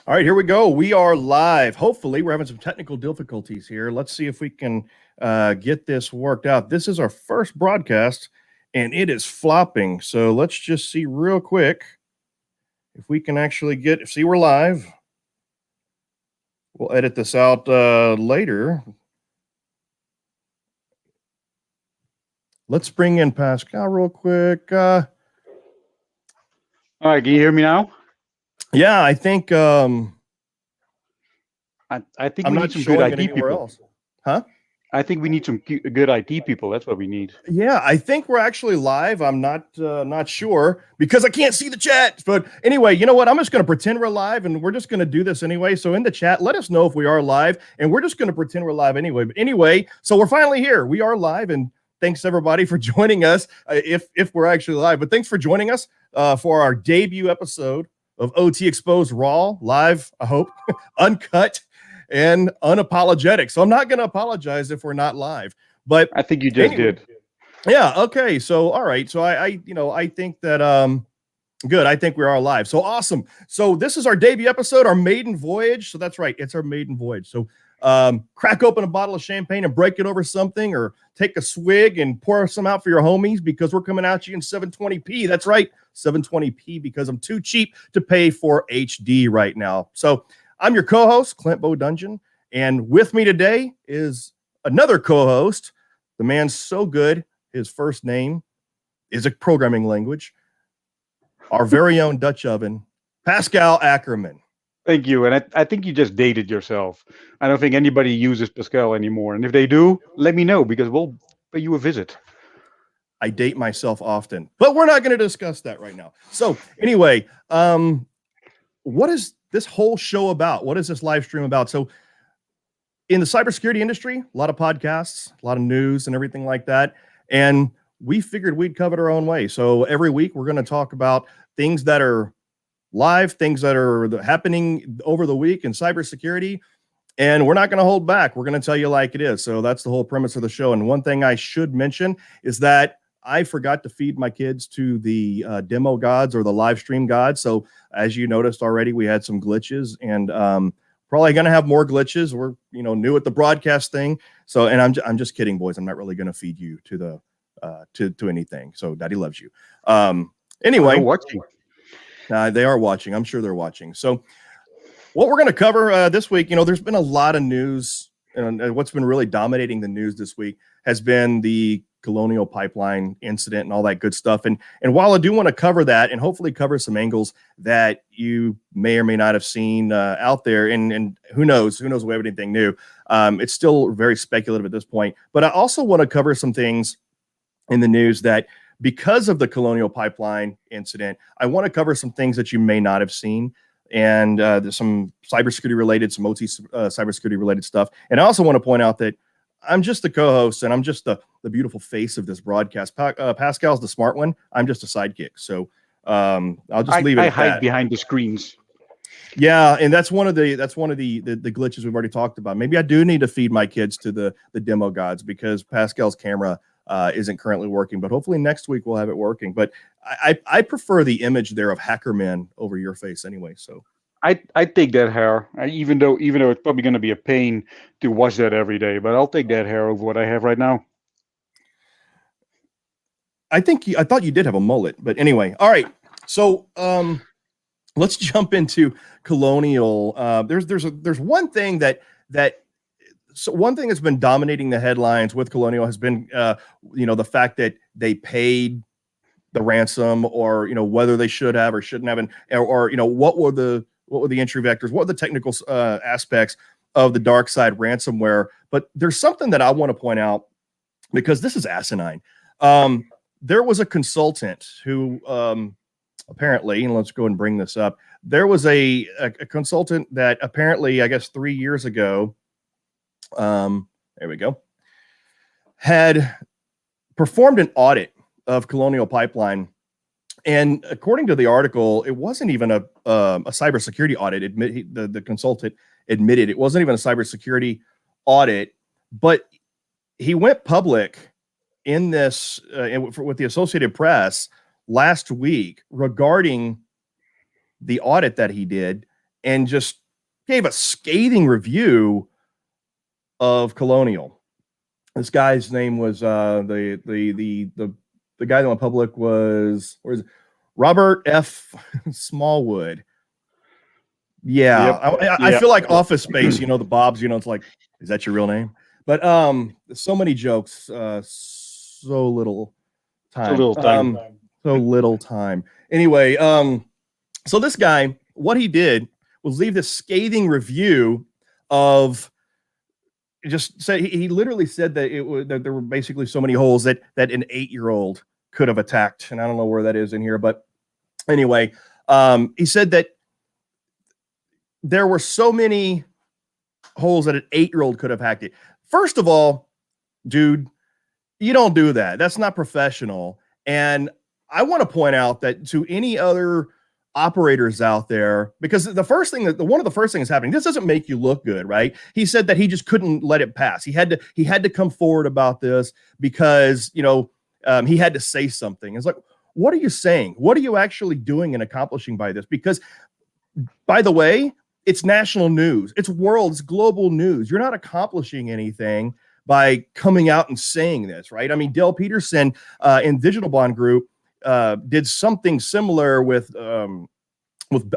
All right, here we go. We are live. Hopefully, we're having some technical difficulties here. Let's see if we can get this worked out. This is our first broadcast, and it is flopping. So let's just see real quick if we can actually see we're live. We'll edit this out later. Let's bring in Pascal real quick. All right, can you hear me now? Yeah, I think I think I'm we not need some showing good it IT anywhere people. else. Huh? I think we need some good IT people. That's what we need. Yeah, I think we're actually live. I'm not sure because I can't see the chat. But anyway, you know what? I'm just going to pretend we're live, and we're just going to do this anyway. So in the chat, let us know if we are live, and we're just going to pretend we're live anyway. But anyway, so we're finally here. We are live, and thanks everybody for joining us. If we're actually live, but thanks for joining us for our debut episode of OT Exposed Raw live. I hope Uncut and Unapologetic. So I'm not going to apologize if we're not live, but I think you just did. Yeah. Okay. So, all right. So I think that, good. I think we are live. So awesome. So this is our debut episode, our maiden voyage. So that's right. It's our maiden voyage. So, crack open a bottle of champagne and break it over something, or take a swig and pour some out for your homies, because we're coming at you in 720p. That's right. 720p, because I'm too cheap to pay for HD right now. So I'm your co-host, Clint Bodungeon, and with me today is another co-host. The man's so good, his first name is a programming language. Our very own Dutch oven, Pascal Ackerman. Thank you. And I think you just dated yourself. I don't think anybody uses Pascal anymore. And if they do, let me know, because we'll pay you a visit. I date myself often, but we're not going to discuss that right now. So anyway, what is this whole show about? What is this live stream about? So in the cybersecurity industry, a lot of podcasts, a lot of news and everything like that. And we figured we'd cover it our own way. So every week we're going to talk about things that are live, things that are happening over the week in cybersecurity. And we're not going to hold back. We're going to tell you like it is. So that's the whole premise of the show. And one thing I should mention is that I forgot to feed my kids to the demo gods, or the live stream gods. So as you noticed already, we had some glitches, and probably going to have more glitches. We're new at the broadcast thing. So, and I'm just kidding, boys. I'm not really going to feed you to the to anything. So Daddy loves you. Anyway, they're watching. They are watching. I'm sure they're watching. So what we're going to cover this week, there's been a lot of news, and what's been really dominating the news this week has been the Colonial Pipeline incident and all that good stuff. And while I do want to cover that, and hopefully cover some angles that you may or may not have seen out there, and who knows if we have anything new. It's still very speculative at this point. But I also want to cover some things in the news that, because of the Colonial Pipeline incident, I want to cover some things that you may not have seen. And there's some cybersecurity related, some OT cybersecurity related stuff. And I also want to point out that I'm just the co-host, and I'm just the beautiful face of this broadcast. Pascal's the smart one. I'm just a sidekick. So I'll just leave it. I hide behind the screens. Yeah, and that's one of the glitches we've already talked about. Maybe I do need to feed my kids to the demo gods, because Pascal's camera isn't currently working. But hopefully next week we'll have it working. But I prefer the image there of Hackerman over your face anyway. So I take that hair, even though it's probably going to be a pain to wash that every day, but I'll take that hair over what I have right now. I thought you did have a mullet, but anyway. All right. So let's jump into Colonial. There's one thing one thing that's been dominating the headlines with Colonial has been the fact that they paid the ransom, or whether they should have or shouldn't have, and or what were the entry vectors, what were the technical aspects of the dark side ransomware. But there's something that I want to point out, because this is asinine. There was a consultant who apparently, and let's go and bring this up, there was a consultant that apparently, I guess 3 years ago, there we go, had performed an audit of Colonial Pipeline. And according to the article, it wasn't even a cybersecurity audit. The consultant admitted it wasn't even a cybersecurity audit, but he went public in this with the Associated Press last week regarding the audit that he did, and just gave a scathing review of Colonial. This guy's name was the guy that went public was, Robert F. Smallwood. Yeah, yep. I feel like Office Space, the Bobs, it's like, is that your real name? But so many jokes, so little time. So little time. Anyway, so this guy, what he did was leave this scathing review of, just say, he literally said that that there were basically so many holes that an 8-year-old could have attacked. And I don't know where that is in here, but anyway, he said that there were so many holes that an 8-year-old could have hacked it. First of all, dude, you don't do that. That's not professional. And I want to point out that to any other operators out there, because one of the first things happening, this doesn't make you look good, right? He said that he just couldn't let it pass. He had to come forward about this because, he had to say something. It's like, what are you saying? What are you actually doing and accomplishing by this? Because, by the way, it's national news. It's global news. You're not accomplishing anything by coming out and saying this, right? I mean, Dale Peterson in Digital Bond Group did something similar with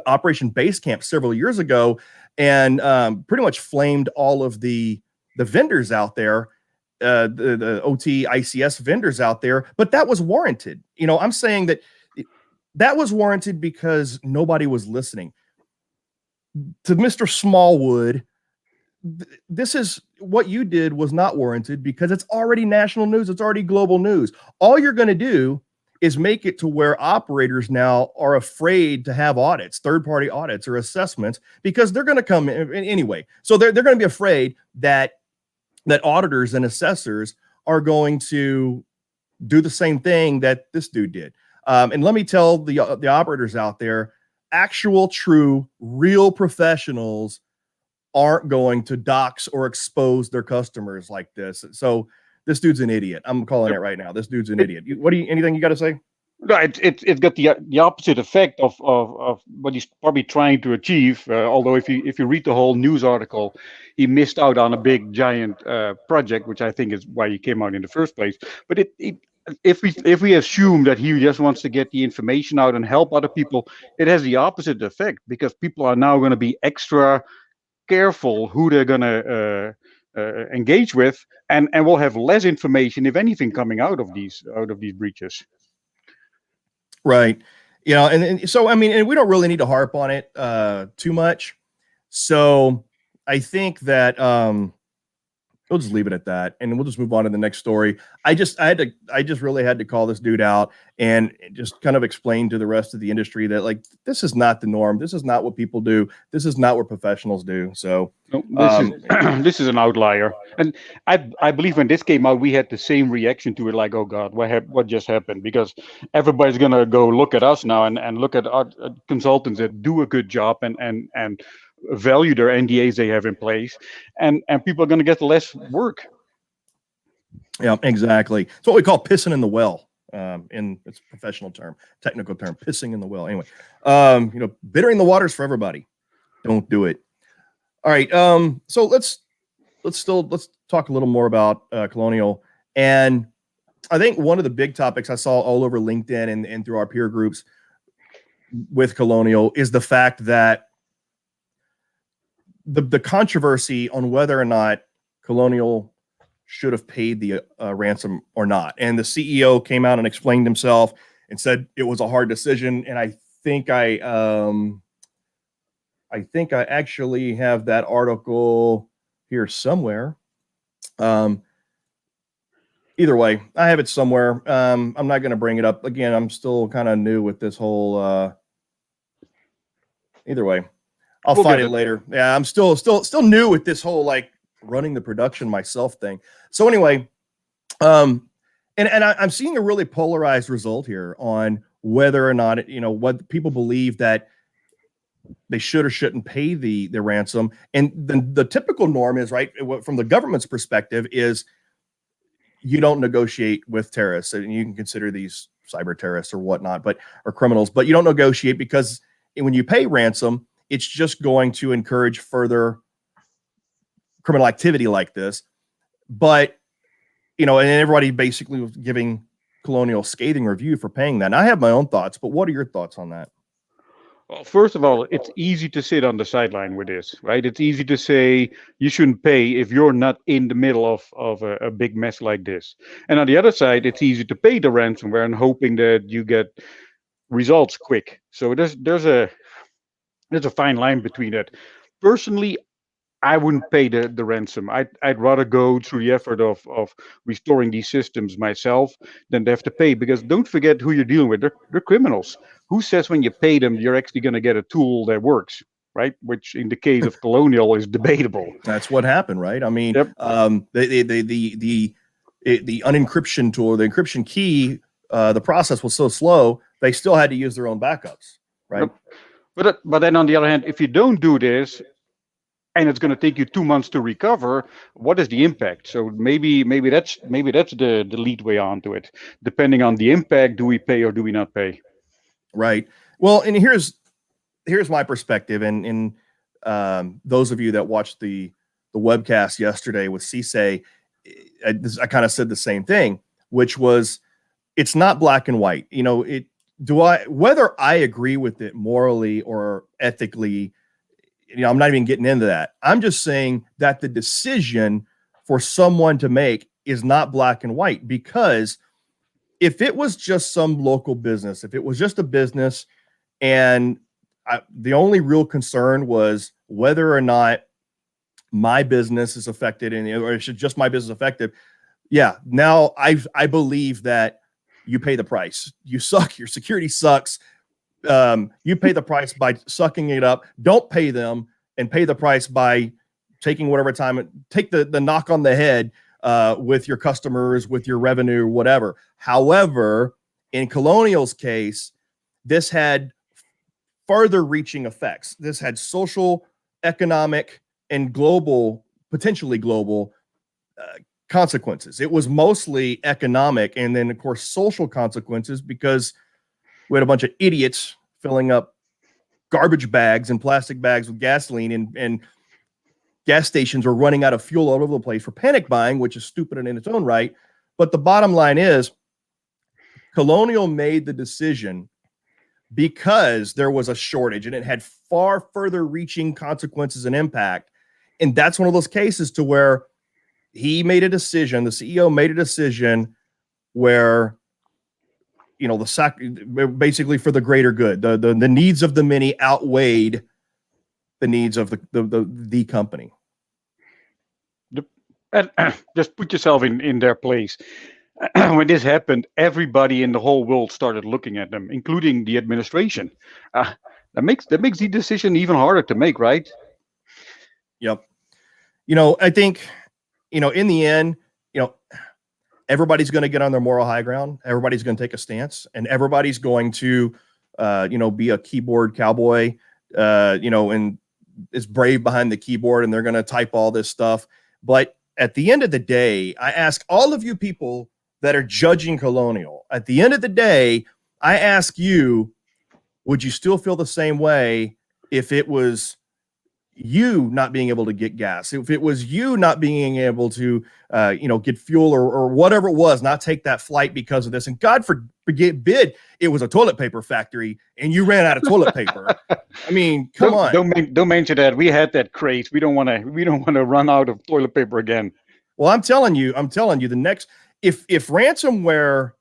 Operation Basecamp several years ago, and pretty much flamed all of the vendors out there, the OT ICS vendors out there. But that was warranted. I'm saying that was warranted because nobody was listening. To Mr. Smallwood, this is what you did was not warranted because it's already national news. It's already global news. All you're going to do is make it to where operators now are afraid to have audits, third-party audits or assessments, because they're going to come in anyway. So they're going to be afraid that auditors and assessors are going to do the same thing that this dude did. And let me tell the operators out there, actual, true, real professionals aren't going to dox or expose their customers like this. So this dude's an idiot. I'm calling it right now. This dude's an idiot. Anything you got to say? No, it's got the opposite effect of what he's probably trying to achieve. Although if you read the whole news article, he missed out on a big giant project, which I think is why he came out in the first place. But if we assume that he just wants to get the information out and help other people, it has the opposite effect, because people are now going to be extra careful who they're going to engage with, and will have less information, if anything, coming out of these breaches. Right. And so, I mean, and we don't really need to harp on it too much. So I think that we'll just leave it at that, and we'll just move on to the next story. I just really had to call this dude out and just kind of explain to the rest of the industry that, like, this is not the norm. This is not what people do. This is not what professionals do. So this is an outlier. And I believe when this came out, we had the same reaction to it, like, oh God, what just happened? Because everybody's going to go look at us now and look at our consultants that do a good job and value their NDAs they have in place, and people are going to get less work. Yeah, exactly. It's what we call pissing in the well, in its professional term, technical term, pissing in the well. Anyway, bittering the waters for everybody. Don't do it. All right. So let's talk a little more about Colonial. And I think one of the big topics I saw all over LinkedIn and through our peer groups with Colonial is the fact that the controversy on whether or not Colonial should have paid the ransom or not. And the CEO came out and explained himself and said it was a hard decision. And I think I actually have that article here somewhere. Either way, I have it somewhere. I'm not going to bring it up again. I'm still kind of new with this whole. Either way, I'll find it later. Yeah, I'm still new with this whole like running the production myself thing. So anyway, and I'm seeing a really polarized result here on whether or not what people believe that they should or shouldn't pay the ransom. And then the typical norm is, right, from the government's perspective, is you don't negotiate with terrorists, and you can consider these cyber terrorists or whatnot, or criminals, but you don't negotiate, because when you pay ransom, it's just going to encourage further criminal activity like this. But, and everybody basically was giving Colonial scathing review for paying that. And I have my own thoughts, but what are your thoughts on that? Well, first of all, it's easy to sit on the sideline with this, right? It's easy to say you shouldn't pay if you're not in the middle of a big mess like this. And on the other side, it's easy to pay the ransomware and hoping that you get results quick. So there's a fine line between that. Personally, I wouldn't pay the ransom. I'd rather go through the effort of restoring these systems myself than to have to pay, because don't forget who you're dealing with. They're criminals. Who says when you pay them, you're actually going to get a tool that works, right? Which in the case of Colonial is debatable. That's what happened, right? I mean, yep. The unencryption tool, the encryption key, the process was so slow, they still had to use their own backups, right? Yep. But then on the other hand, if you don't do this, and it's going to take you 2 months to recover, what is the impact? So maybe that's the lead way onto it. Depending on the impact, do we pay or do we not pay? Right. Well, and here's my perspective, and those of you that watched the webcast yesterday with Cisse, I kind of said the same thing, which was, it's not black and white. Whether I agree with it morally or ethically, I'm not even getting into that. I'm just saying that the decision for someone to make is not black and white, because if it was just some local business, if it was just a business, and the only real concern was whether or not my business is affected, or should just my business affected, yeah, now I believe that you pay the price. You suck. Your security sucks. You pay the price by sucking it up. Don't pay them, and pay the price by taking whatever time, take the knock on the head with your customers, with your revenue, whatever. However, in Colonial's case, this had further reaching effects. This had social, economic, and potentially global consequences. It was mostly economic, and then of course social consequences, because we had a bunch of idiots filling up garbage bags and plastic bags with gasoline, and gas stations were running out of fuel all over the place for panic buying, which is stupid in its own right. But the bottom line is, Colonial made the decision because there was a shortage, and it had far further reaching consequences and impact. And that's one of those cases to where he made a decision, the CEO made a decision where, basically for the greater good, the needs of the many outweighed the needs of the company. And just put yourself in their place. When this happened, everybody in the whole world started looking at them, including the administration. That makes the decision even harder to make, right? Yep. I think, in the end, everybody's going to get on their moral high ground. Everybody's going to take a stance, and everybody's going to, be a keyboard cowboy, and is brave behind the keyboard, and they're going to type all this stuff. But at the end of the day, I ask all of you people that are judging Colonial, at the end of the day, I ask you, would you still feel the same way if it was you not being able to get gas, if it was you not being able to, get fuel or whatever it was, not take that flight because of this? And God forbid it was a toilet paper factory and you ran out of toilet paper. I mean, come on. Don't mention that. We had that craze. We don't want to run out of toilet paper again. Well, I'm telling you, the next, if ransomware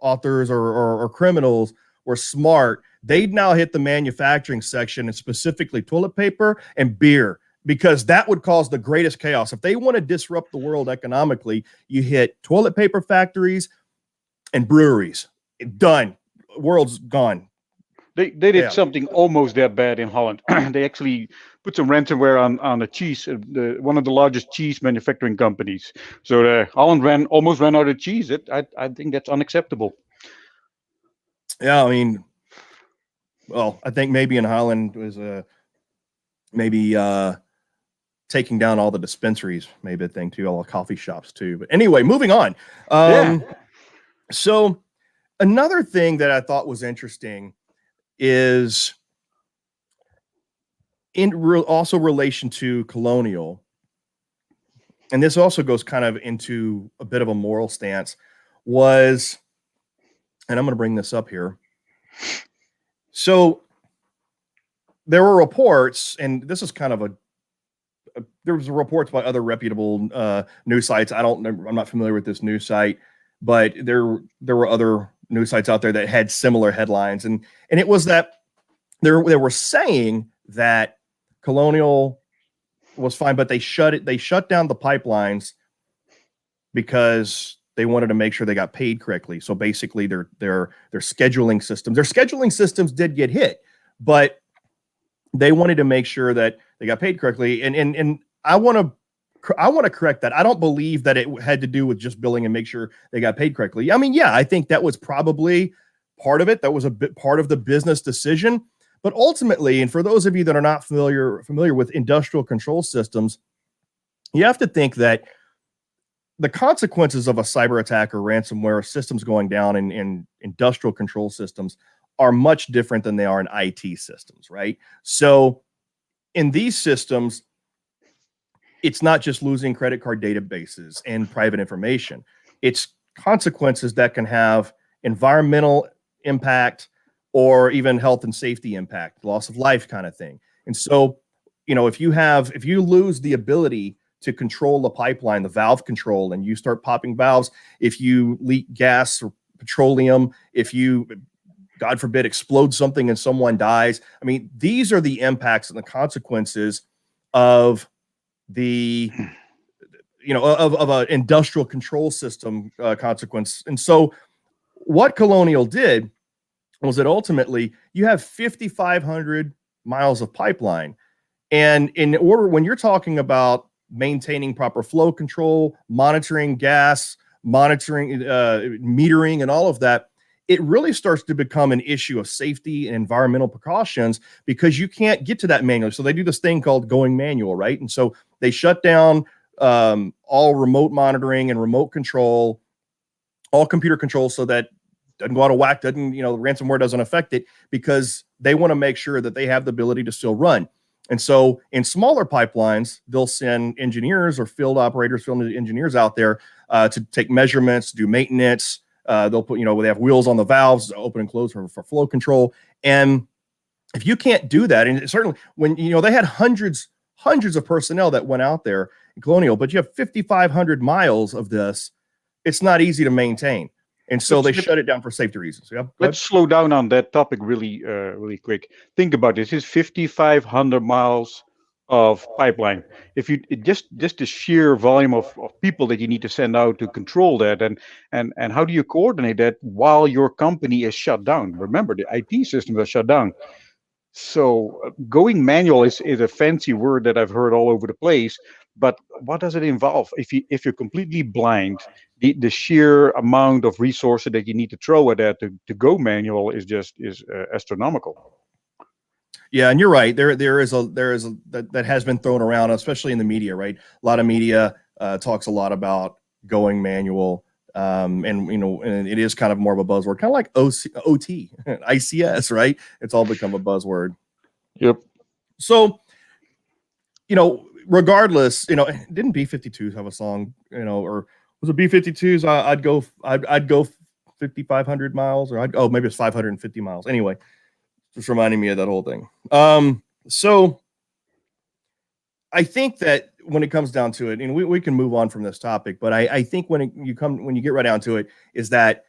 authors or criminals were smart, they'd now hit the manufacturing section, and specifically toilet paper and beer, because that would cause the greatest chaos. If they want to disrupt the world economically, you hit toilet paper factories and breweries. Done. World's gone. They did something almost that bad in Holland. They actually put some ransomware on the cheese, one of the largest cheese manufacturing companies. So Holland almost ran out of cheese. I think that's unacceptable. Yeah, I mean, well, I think maybe in Holland was maybe taking down all the dispensaries, maybe a thing too, all the coffee shops too. But anyway, moving on. So another thing that I thought was interesting is also relation to Colonial, and this also goes kind of into a bit of a moral stance, was, and I'm going to bring this up here. So there were reports, and this is kind of there was reports by other reputable news sites. I'm not familiar with this news site, but there were other news sites out there that had similar headlines, and it was that they were saying that Colonial was fine, but they shut down the pipelines because they wanted to make sure they got paid correctly. So basically their scheduling systems did get hit, but they wanted to make sure that they got paid correctly. And I want to correct that. I don't believe that it had to do with just billing and make sure they got paid correctly. I mean, yeah, I think that was probably part of it. That was a bit part of the business decision. But ultimately, and for those of you that are not familiar with industrial control systems, you have to think that the consequences of a cyber attack or ransomware systems going down in industrial control systems are much different than they are in IT systems, right? So in these systems, it's not just losing credit card databases and private information. It's consequences that can have environmental impact or even health and safety impact, loss of life kind of thing. And so, if you lose the ability to control the pipeline, the valve control, and you start popping valves, if you leak gas or petroleum, if you, God forbid, explode something and someone dies, I mean, these are the impacts and the consequences of the, of an industrial control system consequence. And so what Colonial did was that ultimately you have 5,500 miles of pipeline. And when you're talking about maintaining proper flow control, monitoring gas, monitoring metering and all of that, it really starts to become an issue of safety and environmental precautions, because you can't get to that manually. So they do this thing called going manual, right? And so they shut down all remote monitoring and remote control, all computer control, so that doesn't go out of whack, ransomware doesn't affect it, because they want to make sure that they have the ability to still run. And so in smaller pipelines, they'll send engineers or field engineers out there to take measurements, do maintenance. They'll put, they have wheels on the valves, open and close for flow control. And if you can't do that, and certainly when, they had hundreds of personnel that went out there in Colonial, but you have 5,500 miles of this, it's not easy to maintain. And so they shut it down for safety reasons. Yeah. Let's slow down on that topic really quick. Think about this. It's 5,500 miles of pipeline. If you just the sheer volume of people that you need to send out to control that, and how do you coordinate that while your company is shut down? Remember, the IT systems are shut down. So going manual is a fancy word that I've heard all over the place. But what does it involve? If you're completely blind, the sheer amount of resources that you need to throw at that to go manual is astronomical. Yeah, and you're right. There is that has been thrown around, especially in the media, right? A lot of media talks a lot about going manual, and it is kind of more of a buzzword, kind of like OT, ICS, right? It's all become a buzzword. Yep. So, regardless, didn't B-52s have a song, or was it B-52s? I'd go 5,500 miles, or maybe it's 550 miles. Anyway, just reminding me of that whole thing. So I think that when it comes down to it, and we can move on from this topic, but I think when you get right down to it, is that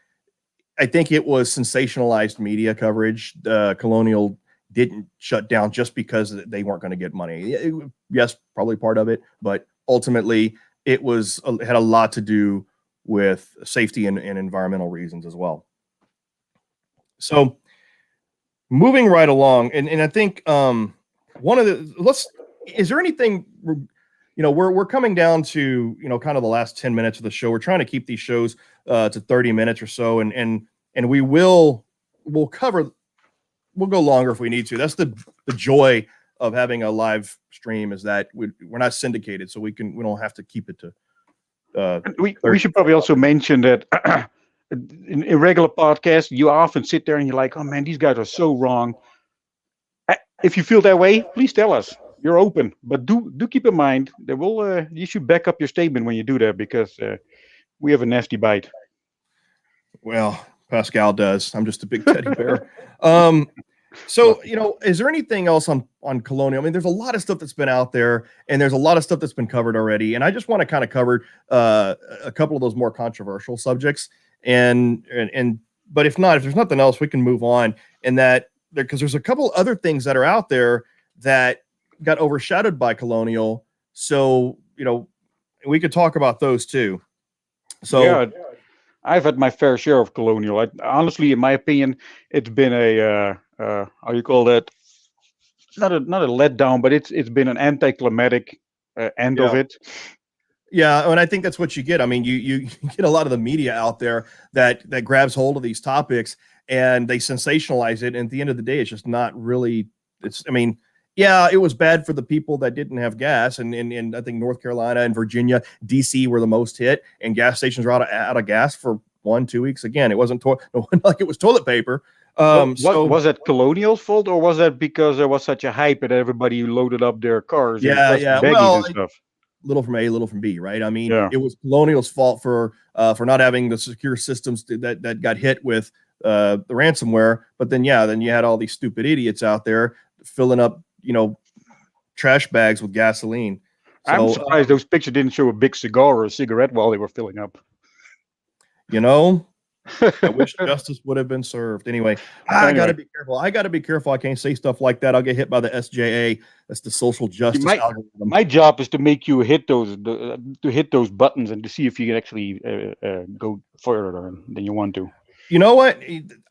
I think it was sensationalized media coverage. Colonial didn't shut down just because they weren't going to get money. Yes, probably part of it, but ultimately it had a lot to do with safety and environmental reasons as well. So moving right along, and I think is there anything, we're coming down to, kind of the last 10 minutes of the show. We're trying to keep these shows to 30 minutes or so, and we'll go longer if we need to. That's the joy of having a live stream, is that we're not syndicated, so we don't have to keep it to we should probably also mention that in regular podcasts, you often sit there and you're like, oh man, these guys are so wrong. If you feel that way, please tell us. You're open, but do keep in mind that you should back up your statement when you do that, because we have a nasty bite. Well, Pascal does. I'm just a big teddy bear. So, is there anything else on Colonial? I mean, there's a lot of stuff that's been out there, and there's a lot of stuff that's been covered already. And I just want to kind of cover a couple of those more controversial subjects. But if there's nothing else, we can move on. And because there's a couple other things that are out there that got overshadowed by Colonial. So, we could talk about those too. So yeah, I've had my fair share of Colonial. Honestly, in my opinion, it's been a how you call that? Not a letdown, but it's been an anticlimactic end of it. Yeah, and I think that's what you get. I mean, you get a lot of the media out there that grabs hold of these topics and they sensationalize it. And at the end of the day, it's just not really. It was bad for the people that didn't have gas, and I think North Carolina and Virginia, DC were the most hit, and gas stations were out of gas for 1-2 weeks. Again, it wasn't like it was toilet paper. Was that Colonial's fault, or was that because there was such a hype and everybody loaded up their cars? And stuff? Little from A, little from B, right? I mean, It was Colonial's fault for not having the secure systems that got hit with the ransomware. But then you had all these stupid idiots out there filling up, trash bags with gasoline. So, I'm surprised those pictures didn't show a big cigar or a cigarette while they were filling up. I wish justice would have been served. Anyway, I got to be careful. I can't say stuff like that. I'll get hit by the SJA. That's the social justice algorithm. My job is to make you hit those buttons and to see if you can actually go further than you want to. You know what?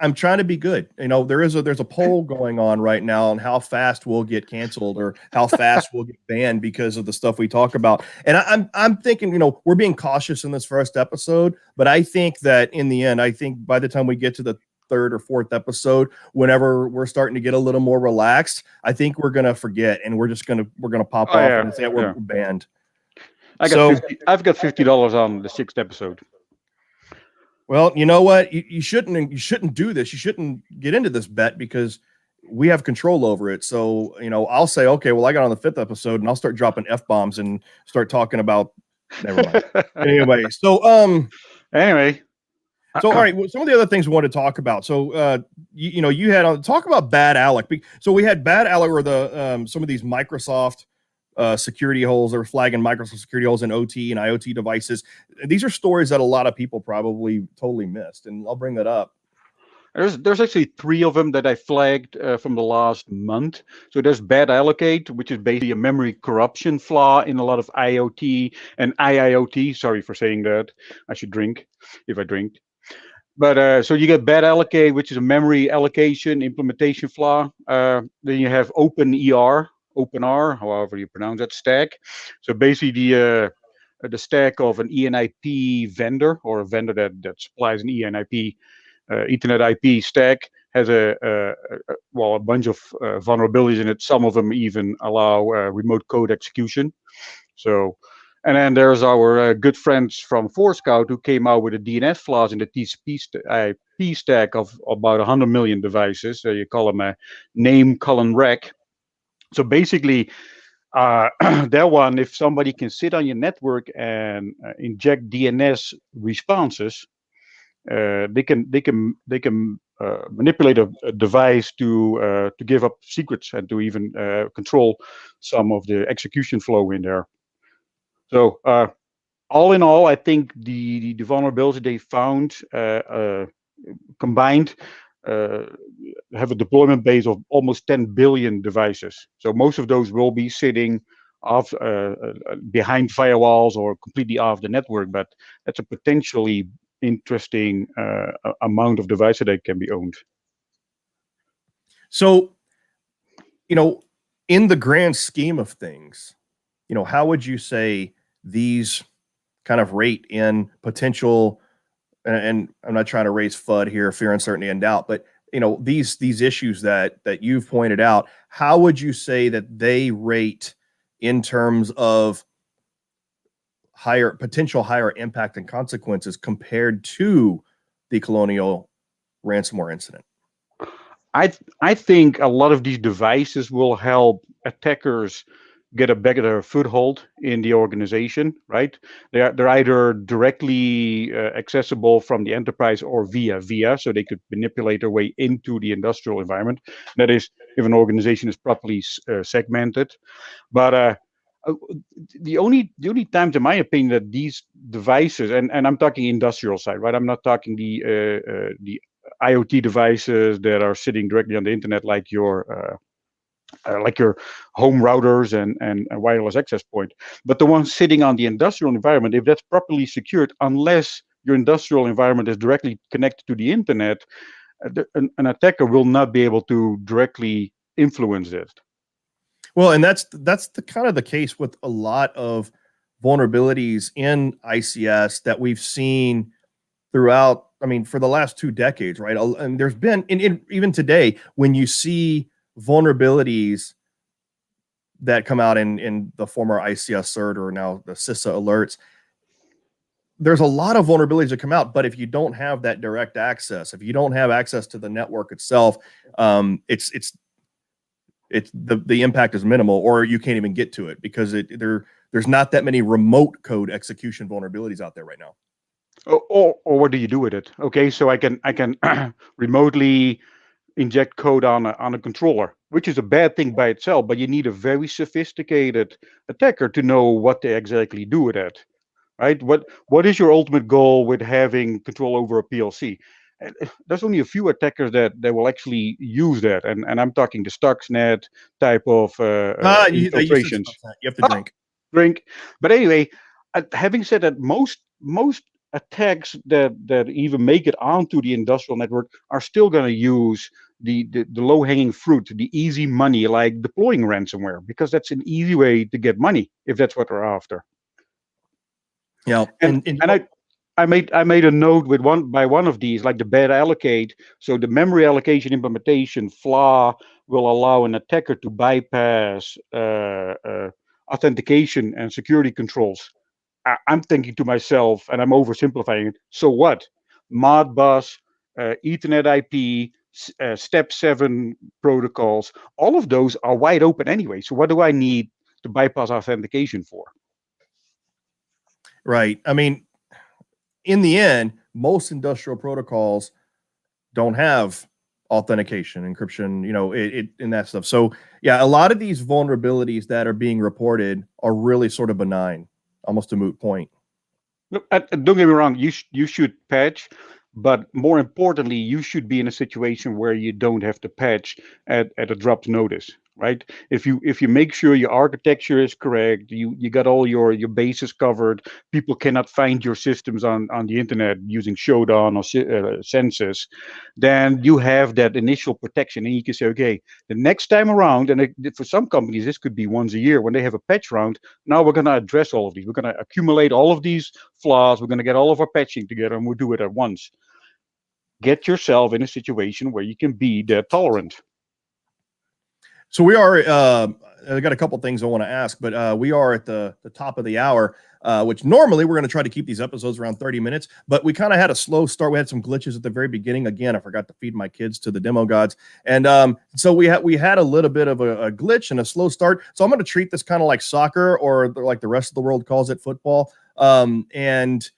I'm trying to be good. There's a poll going on right now on how fast we'll get canceled or how fast we'll get banned because of the stuff we talk about. And I'm thinking, we're being cautious in this first episode, but I think that in the end, by the time we get to the third or fourth episode, whenever we're starting to get a little more relaxed, I think we're gonna forget and we're gonna pop off and say we're banned. I've got $50 on the 6th episode. Well, you know what? You shouldn't do this. You shouldn't get into this bet because we have control over it. So, I'll say, okay, well, I got on the 5th episode and I'll start dropping F-bombs and start talking about, never mind. Anyway. So, all right. Well, some of the other things we want to talk about. So, you had on talk about BadAlloc. So we had BadAlloc, or some of these Microsoft security holes. They were flagging Microsoft security holes in OT and IoT devices. These are stories that a lot of people probably totally missed, and I'll bring that up. There's actually 3 of them that I flagged from the last month. So there's BadAllocate, which is basically a memory corruption flaw in a lot of IoT and IIoT. Sorry for saying that. I should drink if I drink. But so you get BadAllocate, which is a memory allocation implementation flaw. Then you have OpenR, however you pronounce that, stack. So basically the stack of an ENIP vendor, or a vendor that supplies an ENIP, Ethernet IP stack, has a bunch of vulnerabilities in it. Some of them even allow remote code execution. So, and then there's our good friends from Forescout who came out with a DNS flaws in the TCP IP stack of about 100 million devices. So you call them a name colon rec. So basically, that one, if somebody can sit on your network and inject DNS responses, they can manipulate a device to give up secrets and to even control some of the execution flow in there. So all in all, I think the vulnerability they found combined have a deployment base of almost 10 billion devices. So most of those will be sitting off behind firewalls or completely off the network, but that's a potentially interesting amount of devices that can be owned. So, in the grand scheme of things, how would you say these kind of rate in potential, and I'm not trying to raise FUD here, fear, uncertainty, and doubt, but these issues that you've pointed out, how would you say that they rate in terms of potential higher impact and consequences compared to the Colonial ransomware incident? I think a lot of these devices will help attackers get a better foothold in the organization, right? They're either directly accessible from the enterprise or via, so they could manipulate their way into the industrial environment. That is, if an organization is properly segmented. But the only times, in my opinion, that these devices, and I'm talking industrial side, right? I'm not talking the IoT devices that are sitting directly on the internet, like your home routers and a wireless access point. But the ones sitting on the industrial environment, if that's properly secured, unless your industrial environment is directly connected to the internet, an attacker will not be able to directly influence it. Well, and that's the kind of the case with a lot of vulnerabilities in ICS that we've seen throughout, for the last 2 decades, right? And there's been, even today, when you see vulnerabilities that come out in the former ICS CERT or now the CISA alerts, there's a lot of vulnerabilities that come out, but if you don't have that direct access, if you don't have access to the network itself, it's the impact is minimal, or you can't even get to it because there's not that many remote code execution vulnerabilities out there right now. Or what do you do with it? Okay, so I can remotely inject code on a controller, which is a bad thing by itself, but you need a very sophisticated attacker to know what they exactly do with it, right? What is your ultimate goal with having control over a PLC? There's only a few attackers that will actually use that, and I'm talking the Stuxnet type of infiltrations. You have to drink. But anyway, having said that, most attacks that even make it onto the industrial network are still going to use the low-hanging fruit, the easy money, like deploying ransomware, because that's an easy way to get money if that's what they're after. Yeah, and I made a note with one of these, like the BadAlloc. So the memory allocation implementation flaw will allow an attacker to bypass authentication and security controls. I'm thinking to myself, and I'm oversimplifying it, so what? Modbus, Ethernet IP, Step 7 protocols, all of those are wide open anyway. So what do I need to bypass authentication for? Right. In the end, most industrial protocols don't have authentication, encryption, and that stuff. So yeah, a lot of these vulnerabilities that are being reported are really sort of benign, almost a moot point. Look, don't get me wrong, you should patch, but more importantly, you should be in a situation where you don't have to patch at a drop's notice, right? If you make sure your architecture is correct, you got all your bases covered, people cannot find your systems on the internet using shutdown or census, then you have that initial protection, and you can say, okay, the next time around, and for some companies this could be once a year when they have a patch round. Now we're going to address all of these. We're going to accumulate all of these flaws. We're going to get all of our patching together, and we'll do it at once. Get yourself in a situation where you can be that tolerant. So we are, I got a couple things I want to ask, but we are at the top of the hour, which normally we're going to try to keep these episodes around 30 minutes, but we kind of had a slow start. We had some glitches at the very beginning. Again, I forgot to feed my kids to the demo gods. And so we had a little bit of a glitch and a slow start. So I'm going to treat this kind of like soccer, or like the rest of the world calls it, football. And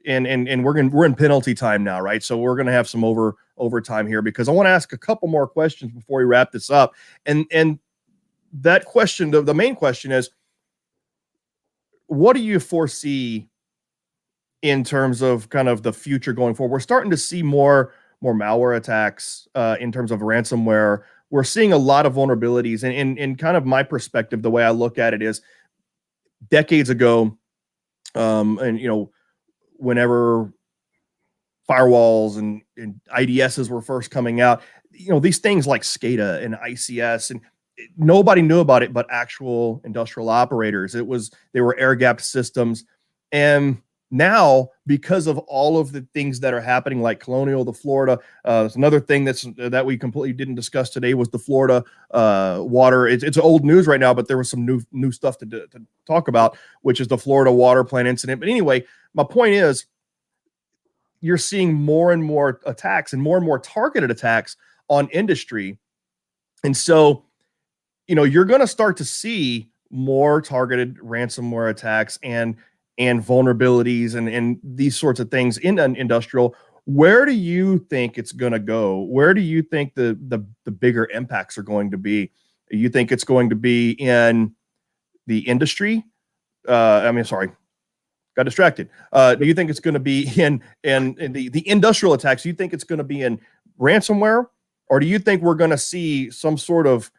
we're in penalty time now, right? So we're going to have some overtime here, because I want to ask a couple more questions before we wrap this up. And that question, the main question is, what do you foresee in terms of kind of the future going forward? We're starting to see more more malware attacks in terms of ransomware. We're seeing a lot of vulnerabilities, and in kind of my perspective, the way I look at it is decades ago, and whenever firewalls and IDSs were first coming out, these things like SCADA and ICS, and nobody knew about it but actual industrial operators. They were air-gapped systems. And now, because of all of the things that are happening, like Colonial, the Florida, there's another thing that we completely didn't discuss today was the Florida water. It's old news right now, but there was some new stuff to talk about, which is the Florida water plant incident. But anyway, my point is, you're seeing more and more attacks and more targeted attacks on industry. And so, you're going to start to see more targeted ransomware attacks and vulnerabilities and these sorts of things in an industrial. Where do you think it's going to go? Where do you think the bigger impacts are going to be? You think it's going to be in the industry? Sorry, got distracted. Do you think it's going to be in the industrial attacks? Do you think it's going to be in ransomware, or do you think we're going to see some sort of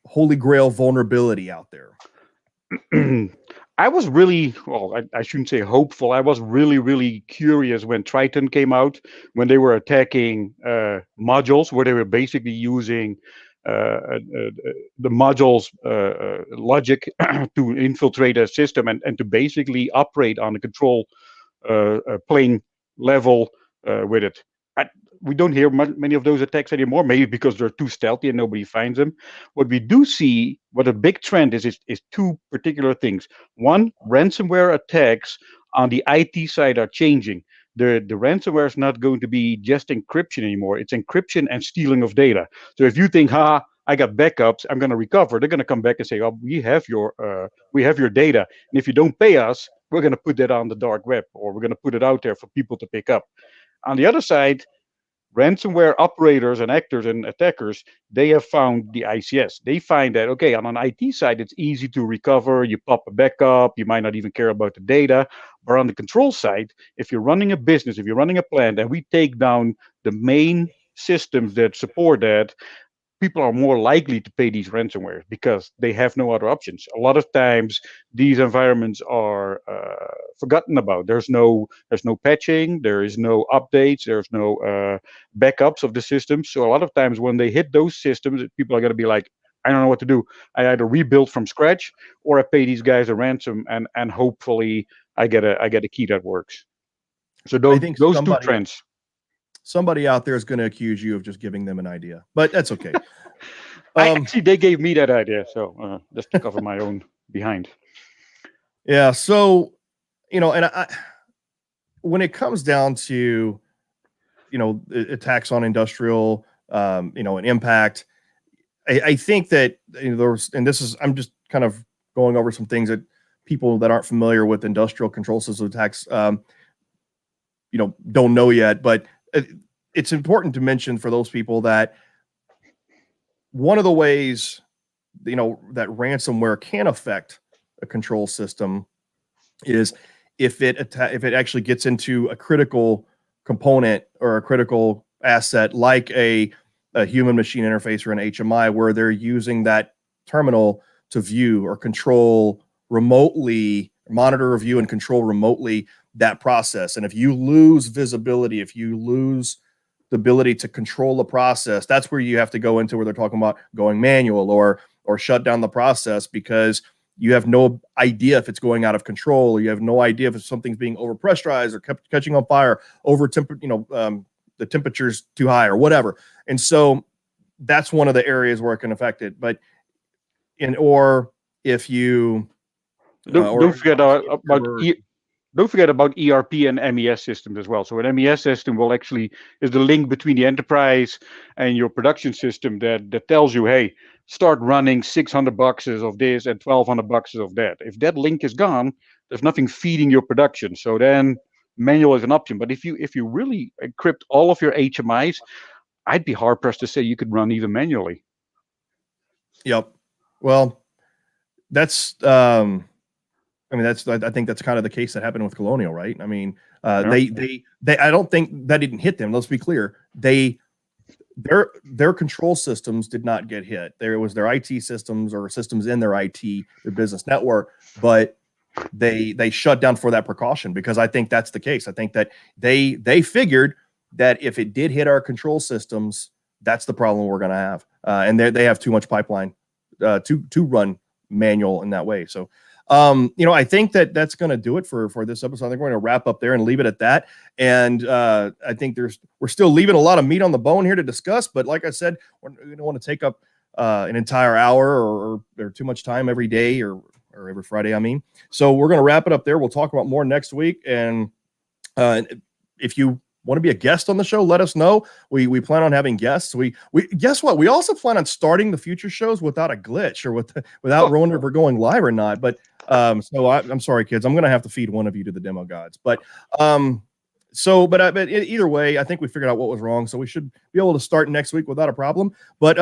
holy grail vulnerability out there? I was really, well, I shouldn't say hopeful. I was really curious when Triton came out, when they were attacking modules, where they were basically using the module's logic to infiltrate a system and to basically operate on a control plane level with it. We don't hear many of those attacks anymore, maybe because they're too stealthy and nobody finds them. What we do see, what a big trend is two particular things. One, ransomware attacks on the IT side are changing. The ransomware is not going to be just encryption anymore. It's encryption and stealing of data. So if you think, I got backups, I'm going to recover, they're going to come back and say, oh, we have your data. And if you don't pay us, we're going to put that on the dark web, or we're going to put it out there for people to pick up. On the other side, ransomware operators and actors and attackers, they have found the ICS. They find that, okay, on an IT side, it's easy to recover. You pop a backup. You might not even care about the data. But on the control side, if you're running a business, if you're running a plant, and we take down the main systems that support that, people are more likely to pay these ransomware because they have no other options. A lot of times, these environments are forgotten about. There's no patching, there is no updates, there's no backups of the system. So a lot of times when they hit those systems, people are going to be like, I don't know what to do. I either rebuild from scratch or I pay these guys a ransom and hopefully I get a key that works. So those two trends. Somebody out there is going to accuse you of just giving them an idea, but that's okay. Actually, they gave me that idea, so just to cover my own behind. Yeah. So, and when it comes down to, attacks on industrial, and impact, I think that I'm just kind of going over some things that people that aren't familiar with industrial control system attacks, don't know yet, but it's important to mention for those people that one of the ways, that ransomware can affect a control system is if it actually gets into a critical component or a critical asset, like a human machine interface or an HMI, where they're using that terminal to view or control remotely, monitor, review, and control remotely that process. And if you lose visibility, if you lose the ability to control the process, that's where you have to go into where they're talking about going manual or shut down the process, because you have no idea if it's going out of control, or you have no idea if something's being overpressurized or catching on fire, the temperature's too high or whatever. And so that's one of the areas where it can affect it. But if you don't forget about ERP and MES systems as well. So an MES system is the link between the enterprise and your production system that tells you, hey, start running 600 boxes of this and 1,200 boxes of that. If that link is gone, there's nothing feeding your production. So then manual is an option. But if you really encrypt all of your HMIs, I'd be hard pressed to say you could run even manually. Yep. Well, that's I mean, I think that's kind of the case that happened with Colonial, right? I mean, Yeah. they I don't think that didn't hit them. Let's be clear. Their control systems did not get hit. There was their IT systems or systems in their IT, their business network, but they shut down for that precaution, because I think that's the case. I think that they figured that if it did hit our control systems, that's the problem we're going to have. And they have too much pipeline to run manual in that way. So, I think that's going to do it for this episode. I think we're going to wrap up there and leave it at that. And I think we're still leaving a lot of meat on the bone here to discuss. But like I said, we don't want to take up an entire hour or too much time every day or every Friday. I mean, so we're going to wrap it up there. We'll talk about more next week. And if you want to be a guest on the show, let us know. We plan on having guests. We guess what? We also plan on starting the future shows without a glitch or without ruining if we're going live or not. But so I'm sorry, kids. I'm going to have to feed one of you to the demo gods. But but either way, I think we figured out what was wrong. So we should be able to start next week without a problem. But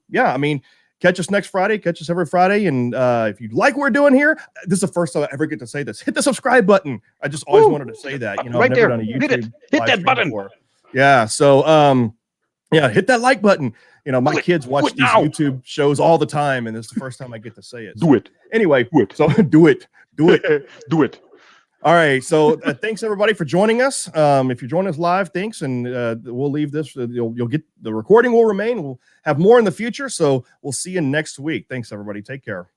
yeah, I mean, catch us next Friday. Catch us every Friday. And if you like what we're doing here, this is the first time I ever get to say this. Hit the subscribe button. I just always wanted to say that. Right I've never there. done a YouTube Hit that button. before. Yeah. So yeah, hit that like button. My kids watch these YouTube shows all the time, and this is the first time I get to say it. Do it. Anyway, Do it. so do it. Do it. Do it. All right. So thanks everybody for joining us. If you're joining us live, thanks. And we'll leave this. You'll get the recording will remain. We'll have more in the future. So we'll see you next week. Thanks everybody. Take care.